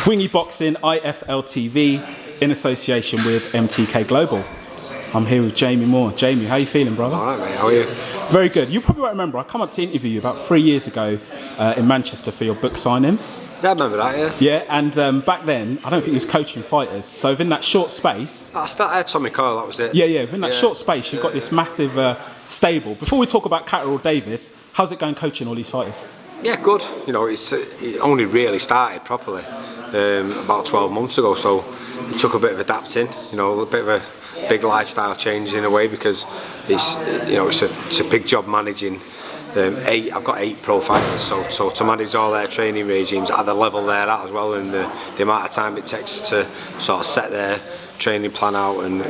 Wingy Boxing IFL TV in association with MTK Global. I'm here with Jamie Moore. Jamie, how are you feeling, brother? All right, mate. How are you? Very good. You probably won't remember, I come up to interview you about 3 years ago in Manchester for your book signing. Yeah, I remember that, yeah. Yeah, and back then, I don't think you was coaching fighters. So within that short space... I had Tommy Coyle, that was it. Yeah, within that short space, you've got this massive stable. Before we talk about Catterall Davis, how's it going coaching all these fighters? Yeah, good. You know, it only really started properly about 12 months ago, so it took a bit of adapting, you know, a bit of a big lifestyle change in a way, because it's a big job managing. I've got 8 pro fighters, so to manage all their training regimes at the level they're at as well, and the amount of time it takes to sort of set their training plan out and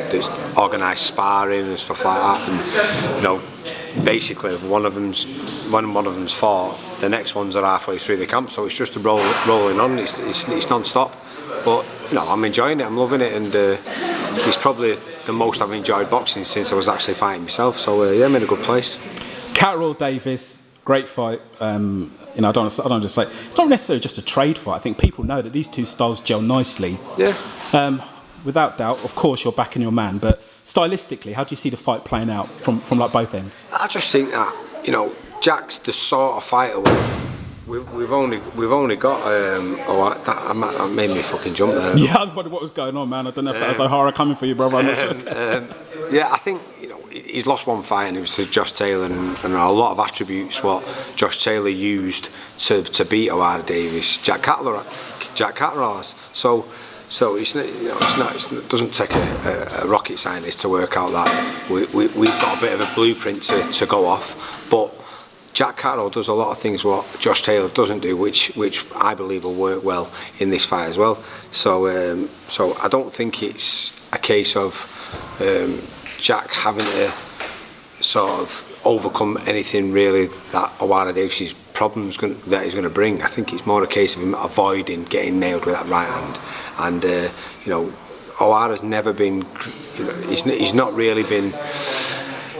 organise sparring and stuff like that, and you know, basically when one of them's fought, the next ones are halfway through the camp, so it's just rolling on. It's non-stop, but you know, I'm enjoying it, I'm loving it, and it's probably the most I've enjoyed boxing since I was actually fighting myself. So yeah, I'm in a good place. Catterall Davis, great fight. I don't just say it's not necessarily just a trade fight. I think people know that these two styles gel nicely. Yeah. Without doubt, of course, you're backing your man, but stylistically, how do you see the fight playing out from like both ends? I just think that, you know, Jack's the sort of fighter we've only got. That made me fucking jump there. Yeah, I was wondering what was going on, man. I don't know if that was Ohara coming for you, brother. I'm not sure. Yeah, I think, you know, he's lost one fight, and it was to Josh Taylor, and a lot of attributes what Josh Taylor used to beat Ohara Davis, Jack Catterall has. So it's not, you know, it doesn't take a rocket scientist to work out that we've got a bit of a blueprint to go off, but Jack Catterall does a lot of things what Josh Taylor doesn't do, which I believe will work well in this fight as well. So I don't think it's a case of Jack having to sort of overcome anything really that Ohara Davis' problems that he's going to bring. I think it's more a case of him avoiding getting nailed with that right hand. And you know, Ohara's never been, you know, he's not really been.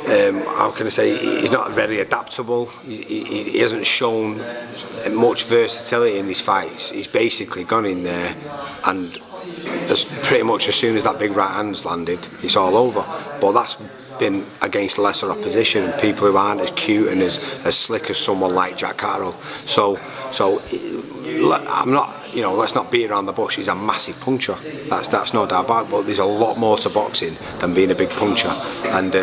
How can I say? He's not very adaptable. He hasn't shown much versatility in his fights. He's basically gone in there, and pretty much as soon as that big right hand's landed, it's all over. But that's been against lesser opposition and people who aren't as cute and as slick as someone like Jack Catterall. So I'm not. You know, let's not beat around the bush. He's a massive puncher. That's no doubt about it. But there's a lot more to boxing than being a big puncher. And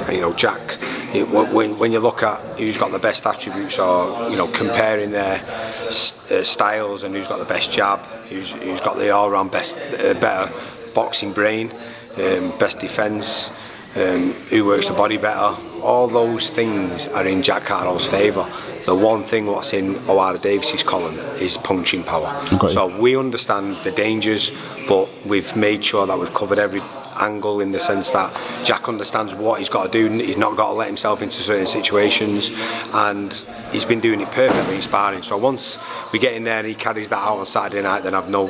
you know, Jack, when you look at who's got the best attributes, or you know, comparing their styles and who's got the best jab, who's got the all-round better boxing brain, best defence, who works the body better. All those things are in Jack Catterall's favour. The one thing what's in Ohara Davis's column is punching power. Okay. So we understand the dangers, but we've made sure that we've covered every angle in the sense that Jack understands what he's got to do. He's not got to let himself into certain situations, and he's been doing it perfectly in sparring. So once we get in there and he carries that out on Saturday night, then I've no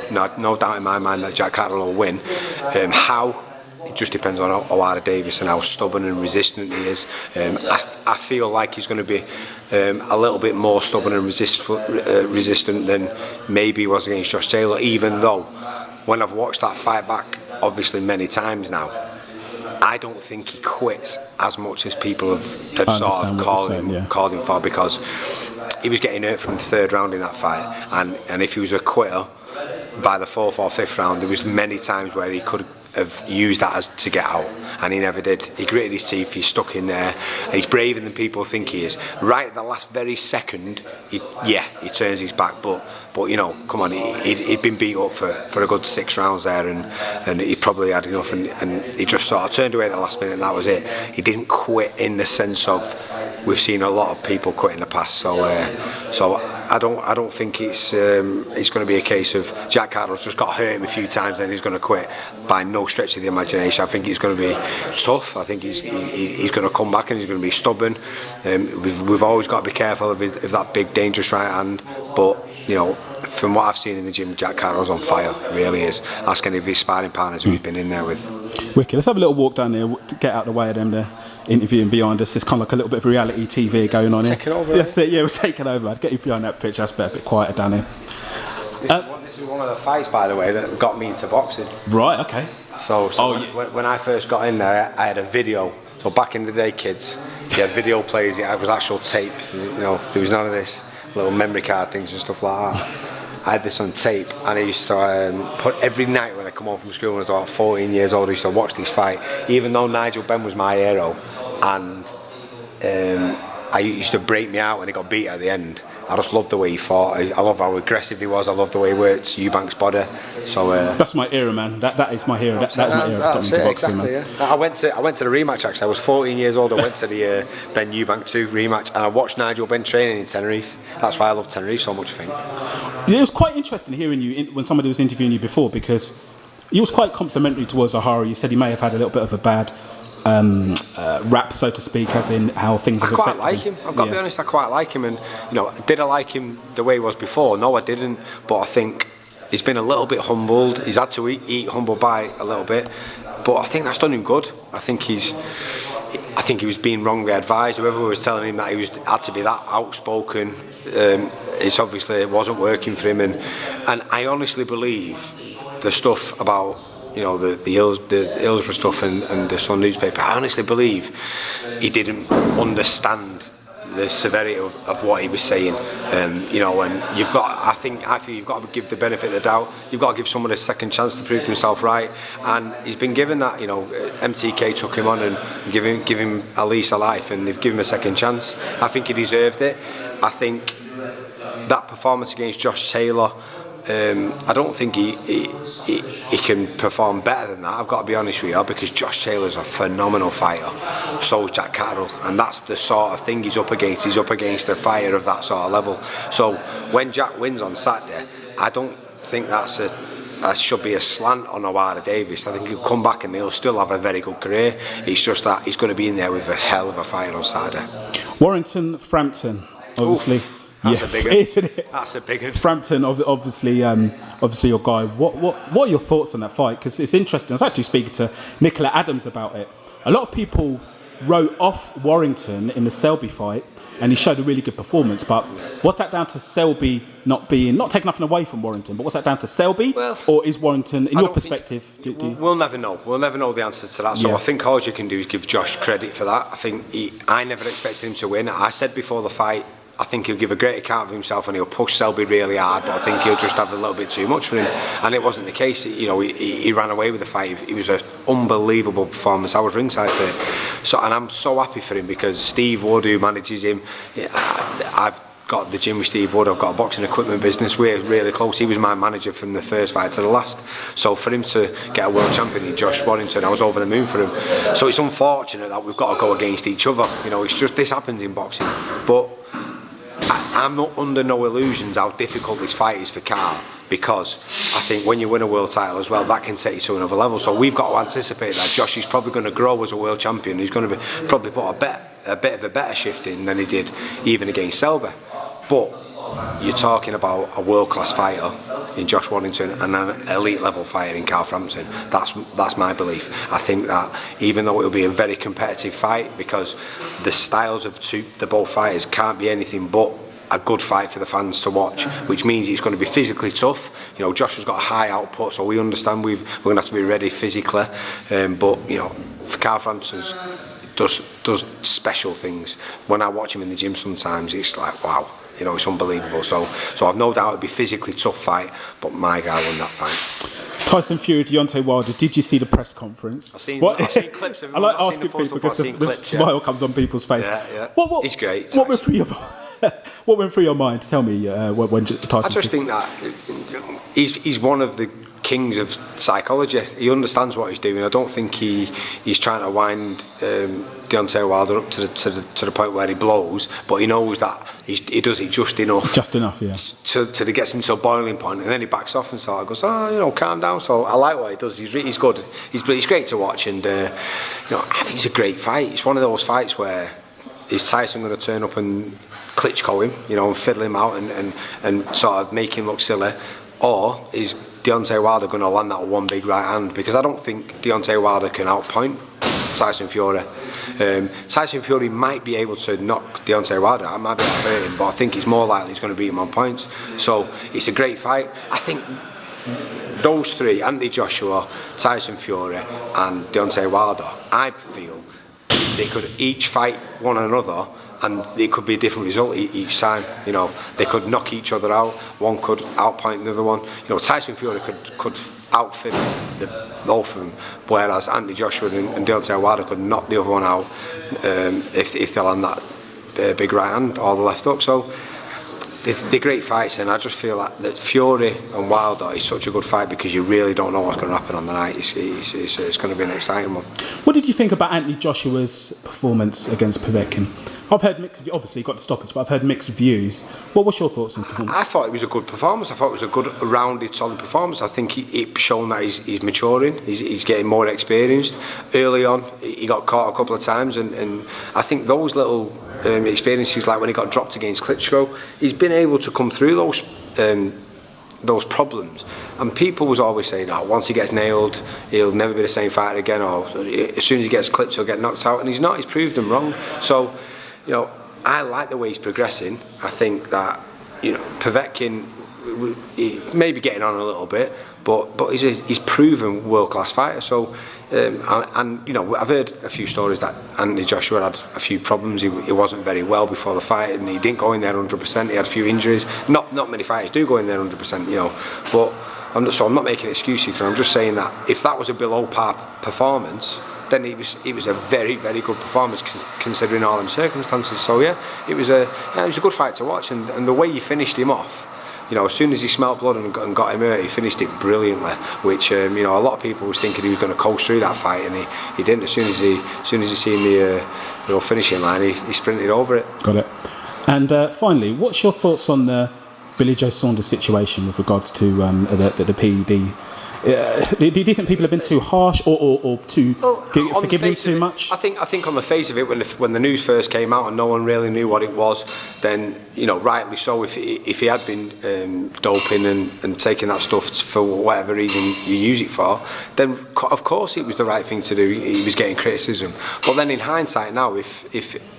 doubt in my mind that Jack Catterall will win. How? It just depends on Ohara Davis and how stubborn and resistant he is. I feel like he's going to be a little bit more stubborn and resistant than maybe he was against Josh Taylor, even though when I've watched that fight back, obviously many times now, I don't think he quits as much as people have sort of called him for, because he was getting hurt from the 3rd round in that fight, and if he was a quitter by the 4th or 5th round, there was many times where he could have used that as to get out, and he never did. He gritted his teeth, he's stuck in there, and he's braver than people think he is. Right at the last very second, he turns his back, but you know, come on, he'd been beat up for a good 6 rounds there, and he probably had enough, and he just sort of turned away at the last minute, and that was it. He didn't quit in the sense of we've seen a lot of people quit in the past, so I don't think it's going to be a case of Jack Catterall's just got hurt him a few times and he's going to quit. By no stretch of the imagination. I think he's going to be tough. I think he's going to come back and he's going to be stubborn. We've always got to be careful of that big dangerous right hand, but you know, from what I've seen in the gym, Jack Catterall's on fire. It really is. Ask any of his sparring partners who he's been in there with. Wicked. Let's have a little walk down there to get out of the way of them there interviewing behind us. It's kind of like a little bit of reality TV going on here. Taking over. Yes, yeah, we're taking over. I'd get you behind that pitch. That's a bit quieter down here. This is was one of the fights, by the way, that got me into boxing. Right. Okay. So when I first got in there, I had a video. So back in the day, kids, you had video players. It was actual tape. There was none of this little memory card things and stuff like that. I had this on tape, and I used to put every night when I come home from school when I was about 14 years old. I used to watch this fight, even though Nigel Benn was my hero, and I used to break me out when he got beat at the end. I just loved the way he fought. I love how aggressive he was. I love the way he worked Eubank's body. So that's my era, man. That is my hero. That is my era. That's it, boxing, exactly. Man. Yeah. I went to the rematch actually. I was 14 years old. I went to the Ben Eubank 2 rematch, and I watched Nigel Benn training in Tenerife. That's why I love Tenerife so much. I think. Yeah, it was quite interesting hearing you when somebody was interviewing you before, because you was quite complimentary towards Ohara. You said he may have had a little bit of a bad rap, so to speak, as in how things have affected him. I quite like him. I've got to be honest, I quite like him. And did I like him the way he was before? No, I didn't. But I think he's been a little bit humbled. He's had to eat humble pie a little bit. But I think that's done him good. I think he was being wrongly advised. Whoever was telling him that he had to be that outspoken, it wasn't working for him. And I honestly believe the stuff about the Hillsborough stuff and the Sun newspaper, I honestly believe he didn't understand the severity of what he was saying. And I feel you've got to give the benefit of the doubt. You've got to give someone a second chance to prove himself right. And he's been given that. MTK took him on and give him a lease of life, and they've given him a second chance. I think he deserved it. I think that performance against Josh Taylor, I don't think he can perform better than that. I've got to be honest with you, because Josh Taylor's a phenomenal fighter. So is Jack Catterall, and that's the sort of thing he's up against. He's up against a fighter of that sort of level. So when Jack wins on Saturday, I don't think that should be a slant on Ohara Davies. I think he'll come back and he'll still have a very good career. It's just that he's going to be in there with a hell of a fight on Saturday. Warrington, Frampton, obviously. Oof. That's a big one. Isn't it? That's a big one. Frampton, obviously your guy. What are your thoughts on that fight? Because it's interesting. I was actually speaking to Nicola Adams about it. A lot of people wrote off Warrington in the Selby fight, and he showed a really good performance. But what's that down to Selby not taking nothing away from Warrington? But what's that down to Selby, or is Warrington, in your perspective? We'll never know. We'll never know the answer to that. So I think all you can do is give Josh credit for that. I think I never expected him to win. I said before the fight, I think he'll give a great account of himself and he'll push Selby really hard, but I think he'll just have a little bit too much for him. And it wasn't the case. He ran away with the fight. It was an unbelievable performance. I was ringside for it. And I'm so happy for him, because Steve Wood, who manages him, I've got the gym with Steve Wood. I've got a boxing equipment business. We're really close. He was my manager from the first fight to the last. So for him to get a world champion in Josh Warrington, I was over the moon for him. So it's unfortunate that we've got to go against each other. It's just, this happens in boxing. But I'm not under no illusions how difficult this fight is for Carl, because I think when you win a world title as well, that can take you to another level. So we've got to anticipate that Josh is probably going to grow as a world champion. He's going to probably put a bit of a better shift in than he did even against Selby. But you're talking about a world-class fighter in Josh Warrington and an elite level fighter in Carl Frampton. That's my belief. I think that even though it will be a very competitive fight, because the styles of the both fighters can't be anything but a good fight for the fans to watch, which means it's going to be physically tough. Josh has got a high output, so we understand we're going to have to be ready physically. But for Carl Frampton, does special things. When I watch him in the gym sometimes, it's like, wow. It's unbelievable. So I've no doubt it'll be a physically tough fight, but my guy won that fight. Tyson Fury, Deontay Wilder. Did you see the press conference? I've seen clips of him. I like asking people because the smile comes on people's face. Yeah. He's great. What went through your mind? Tell me when Tyson. I just think that he's one of the kings of psychology. He understands what he's doing. I don't think he's trying to wind Deontay Wilder up to the point where he blows, but he knows that he does it just enough. Just enough, yeah. Till he gets him to a boiling point, and then he backs off and sort of goes, calm down. So I like what he does. He's good. He's great to watch, and I think it's a great fight. It's one of those fights where is Tyson going to turn up and Klitschko him, and fiddle him out and sort of make him look silly, or is Deontay Wilder going to land that one big right hand? Because I don't think Deontay Wilder can outpoint Tyson Fury. Tyson Fury might be able to knock Deontay Wilder out, might be able to hurt him, but I think it's more likely he's going to beat him on points. So it's a great fight. I think those three, Anthony Joshua, Tyson Fury and Deontay Wilder, I feel they could each fight one another and it could be a different result each time. You know, they could knock each other out. One could outpoint the other one. You know, Tyson Fury could outfit both of them, whereas Anthony Joshua and Deontay Wilder could knock the other one out if they land that big right hand or the left hook. So they're great fights, and I just feel like that Fury and Wilder is such a good fight because you really don't know what's going to happen on the night. It's going to be an exciting one. What did you think about Anthony Joshua's performance against Povetkin? I've heard mixed. Obviously, he got the stoppage, but I've heard mixed views. What was your thoughts on the performance? I thought it was a good performance. I thought it was a good, rounded, solid performance. I think it's shown that he's maturing. He's getting more experienced. Early on, he got caught a couple of times, and I think those little experiences, like when he got dropped against Klitschko, he's been able to come through those problems. And people was always saying, oh, once he gets nailed, he'll never be the same fighter again, or as soon as he gets clipped, he'll get knocked out. And he's not. He's proved them wrong. So, you know, I like the way he's progressing. I think that, you know, Povetkin, he may be getting on a little bit, but he's proven world-class fighter. So, and you know, I've heard a few stories that Anthony Joshua had a few problems. He wasn't very well before the fight, and he didn't go in there 100%. He had a few injuries. Not many fighters do go in there 100%, you know. But I'm not making excuses for him. I'm just saying that if that was a below par performance, then it was a very, very good performance considering all them circumstances. So yeah, it was a good fight to watch, and the way he finished him off. You know, as soon as he smelt blood and got him hurt, he finished it brilliantly. Which you know, a lot of people was thinking he was going to coast through that fight, and he didn't. As soon as he seen the finishing line, he sprinted over it. Got it. And finally, what's your thoughts on the Billy Joe Saunders situation with regards to the PED? Do you think people have been too harsh or too forgiving too much? I think on the face of it, when the news first came out and no one really knew what it was, then, you know, rightly so. If he had been doping and taking that stuff for whatever reason you use it for, then of course it was the right thing to do. He was getting criticism. But then in hindsight now, if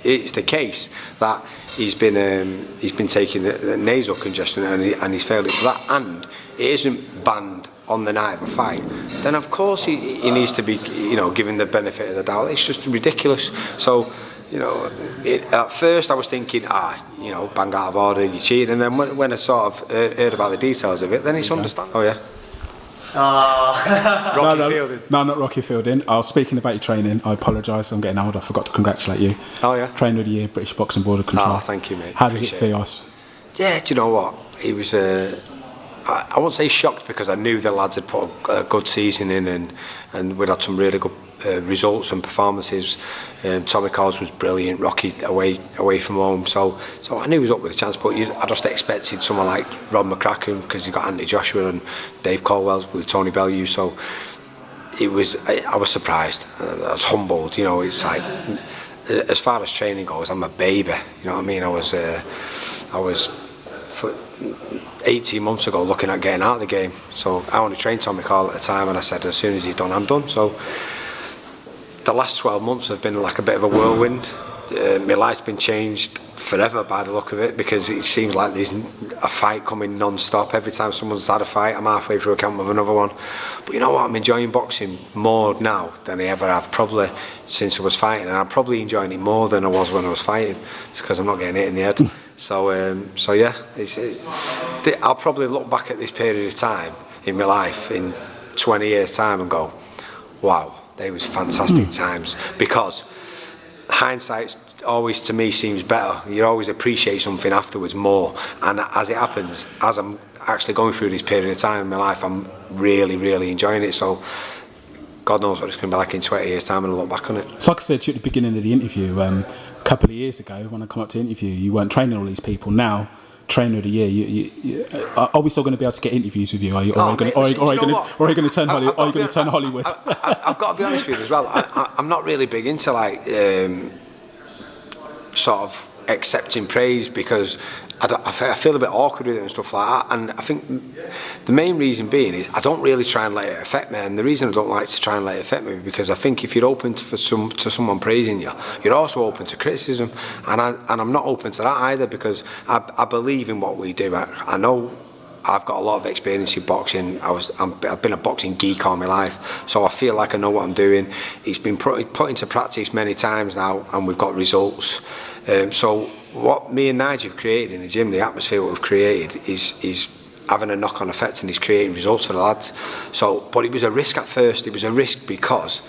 it's the case that he's been taking the nasal congestion and he's failed it for that, and it isn't banned on the night of a fight, then of course he needs to be, you know, given the benefit of the doubt. It's just ridiculous. So, you know, at first I was thinking, you know, bang out of order, you cheated, and then when I sort of heard about the details of it, then it's understandable. Oh yeah. Rocky Fielding. No, not Rocky Fielding. Speaking about your training, I apologise. I'm getting old. I forgot to congratulate you. Oh yeah. Trainer of the Year, British Boxing Board of Control. Oh, thank you, mate. How did it feel? Yeah, do you know what? It was I won't say shocked, because I knew the lads had put a good season in, and we'd had some really good results and performances. Tommy Collins was brilliant. Rocky away from home, so I knew he was up with a chance. But I just expected someone like Rob McCracken, because he got Anthony Joshua and Dave Caldwell with Tony Bellew. So I was surprised. I was humbled. You know, it's like, as far as training goes, I'm a baby. You know what I mean? I was 18 months ago looking at getting out of the game. So I only trained Tommy Call at the time, and I said, as soon as he's done, I'm done. So the last 12 months have been like a bit of a whirlwind. My life's been changed forever by the look of it, because it seems like there's a fight coming non-stop. Every time someone's had a fight, I'm halfway through a camp with another one. But you know what, I'm enjoying boxing more now than I ever have, probably since I was fighting, and I'm probably enjoying it more than I was when I was fighting. It's because I'm not getting hit in the head. So yeah, I'll probably look back at this period of time in my life in 20 years' time and go, wow, they was fantastic times. Because hindsight always, to me, seems better. You always appreciate something afterwards more. And as it happens, as I'm actually going through this period of time in my life, I'm really, really enjoying it. So God knows what it's going to be like in 20 years' time, and I look back on it. So like I said to you at the beginning of the interview, a couple of years ago when I come up to interview, you weren't training all these people. Now, Trainer of the Year, are we still going to be able to get interviews with you? Are you going to turn Hollywood? I've got to be honest with you as well. I'm not really big into like sort of accepting praise, because I feel a bit awkward with it and stuff like that. And I think the main reason being is I don't really try and let it affect me. And the reason I don't like to try and let it affect me is because I think if you're open to someone praising you, you're also open to criticism. And I'm not open to that either, because I believe in what we do. I know I've got a lot of experience in boxing. I've been a boxing geek all my life, so I feel like I know what I'm doing. It's been put into practice many times now, and we've got results. So what me and Nigel have created in the gym, the atmosphere we've created, is having a knock-on effect, and he's creating results for the lads. So, but it was a risk at first. It was a risk because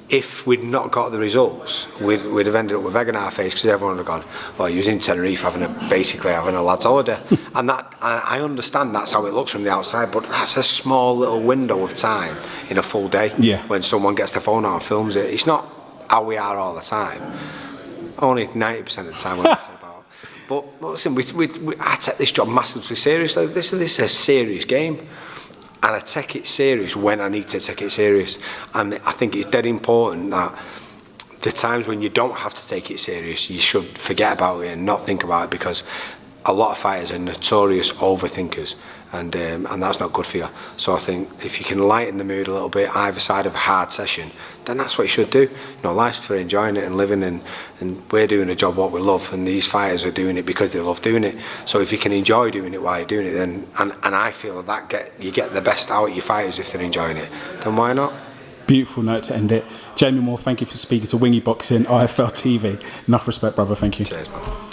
if we'd not got the results, we'd have ended up with egg on our face, because everyone would have gone, well, he was in Tenerife basically having a lad's holiday. And I understand that's how it looks from the outside, but that's a small little window of time in a full day when someone gets their phone out and films it. It's not how we are all the time. Only 90% of the time we're messing about. But listen, I take this job massively seriously. This is a serious game. And I take it serious when I need to take it serious. And I think it's dead important that the times when you don't have to take it serious, you should forget about it and not think about it, because a lot of fighters are notorious overthinkers, and that's not good for you. So I think if you can lighten the mood a little bit either side of a hard session, then that's what you should do. You know, life's for enjoying it and living, and we're doing a job what we love, and these fighters are doing it because they love doing it. So if you can enjoy doing it while you're doing it, then and I feel that you get the best out of your fighters if they're enjoying it, then why not? Beautiful note to end it. Jamie Moore, thank you for speaking to Wingy Boxing, IFL TV. Enough respect, brother. Thank you. Cheers, man.